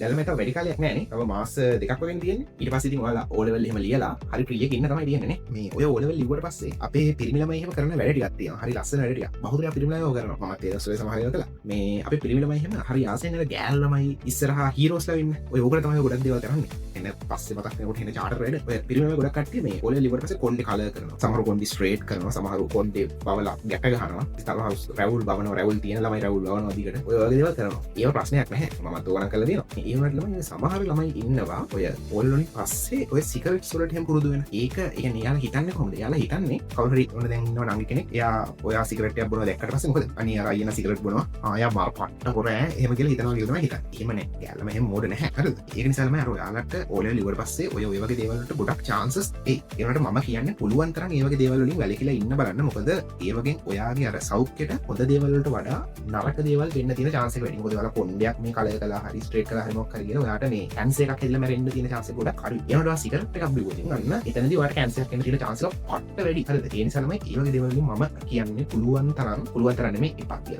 දැල්මට වැඩි කාලයක් නෑනේ තව මාස දෙකක් වගේ තියෙන්නේ. ඊට පස්සේ ඉතින් ඔයාලා O level එහෙම ලියලා හරි ප්‍රියක ඉන්න තමයි තියෙන්නේ නේ. මේ ඔය O level ලිව්වට පස්සේ අපේ පිරිමි ළමයි එහෙම කරන වැඩ ටිකක් තියෙනවා. හරි ලස්සන වැඩ ටිකක්. බහුතරයක් පිරිමි ළමයි ඔය කරනවා. මමත් ඒ දවස්වල සමහර ඒවා කළා. මේ අපේ පිරිමි ළමයි එහෙම හරි ආසෙන් යන ගෑල් ළමයි ඉස්සරහා හීරෝස්ලා වෙන්න. ඔය ඕකට තමයි ගොඩක් දේවල් කරන්නේ. එන්න පස්සේ මතක් වෙනකොට එන චාටර් වැඩ. ඔය පිරිමි ළමයි ගොඩක් කට්ටිය මේ O level ලිව්වට පස්සේ කොණ්ඩේ කලර් කරනවා. සමහර කොණ්ඩේ ස්ට්‍රේට් කරනවා. සමහර කොණ්ඩේ බවලා ගැට ගහනවා. සමහර රැවුල් බවනවා. රැවුල් තියෙන ළමයි රැවුල් බවනවා දිගට. ඔය වගේ දේවල් කරනවා. ඒව ප්‍රශ්නයක් නැහැ. මමත් ඕක නම් කරලා දෙනවා. ඒ වුණාට ළමයි සමහර ළමයි ඉන්නවා ඔය ඕල්වලින් පස්සේ ඔය සිගරට්ස් වලට එහෙම පුරුදු වෙන. ඒක يعني යාලා හිතන්නේ කොහොමද? යාලා හිතන්නේ කවුරු හරි ඔන්න දැන් ඉන්නවා නංගි කෙනෙක්. එයා ඔයා සිගරට් එකක් බොනවා දැක්කට පස්සේ මොකද? අනේ අර අයියන සිගරට් බොනවා. එයා මාර පට්ට පොර එහෙම කියලා හිතනවා කියලා තමයි හිතන්නේ. එහෙම නෑ. යාළුවම එහෙම මෝඩ නැහැ. හරිද? ඒක නිසා ළමයි අර ඔයාලට ඕලෙවල් ඉවර පස්සේ ඔය වගේ දේවල් වලට ගොඩක් chances ඒ ඒනට මම කියන්නේ පුළුවන් තරම් ඒ වගේ දේවල් වලින් වැළකීලා ඉන්න බලන්න. මොකද ඒ වගේ ඔයාගේ අර සෞඛ්‍යයට හොඳ දේවල් වලට වඩා නරක දේවල් වෙන්න තියෙන chance එක වැඩි. මොකද ඔයාලා කොණ්ඩයක් මේ කලර් කළා හරි ස්ට්‍රේට් කළා හරි මොකක් හරි කියලා ඔයාට මේ කැන්සර් එකක් හැදිලා මැරෙන්න තියෙන chance එක ගොඩක් අඩුයි. ඒනට ඔයා සිගරට් එකක් බිව්වොත් අන්න එතනදී ඔයාට කැන්සර් එකක් එන්න තියෙන chance එක පට්ට වැඩි. හරිද? ඒ නිසා තමයි ඒ වගේ දේවල් වලින් මම කියන්නේ පුළුවන් තරම් නෙමෙයි එපා කියලා.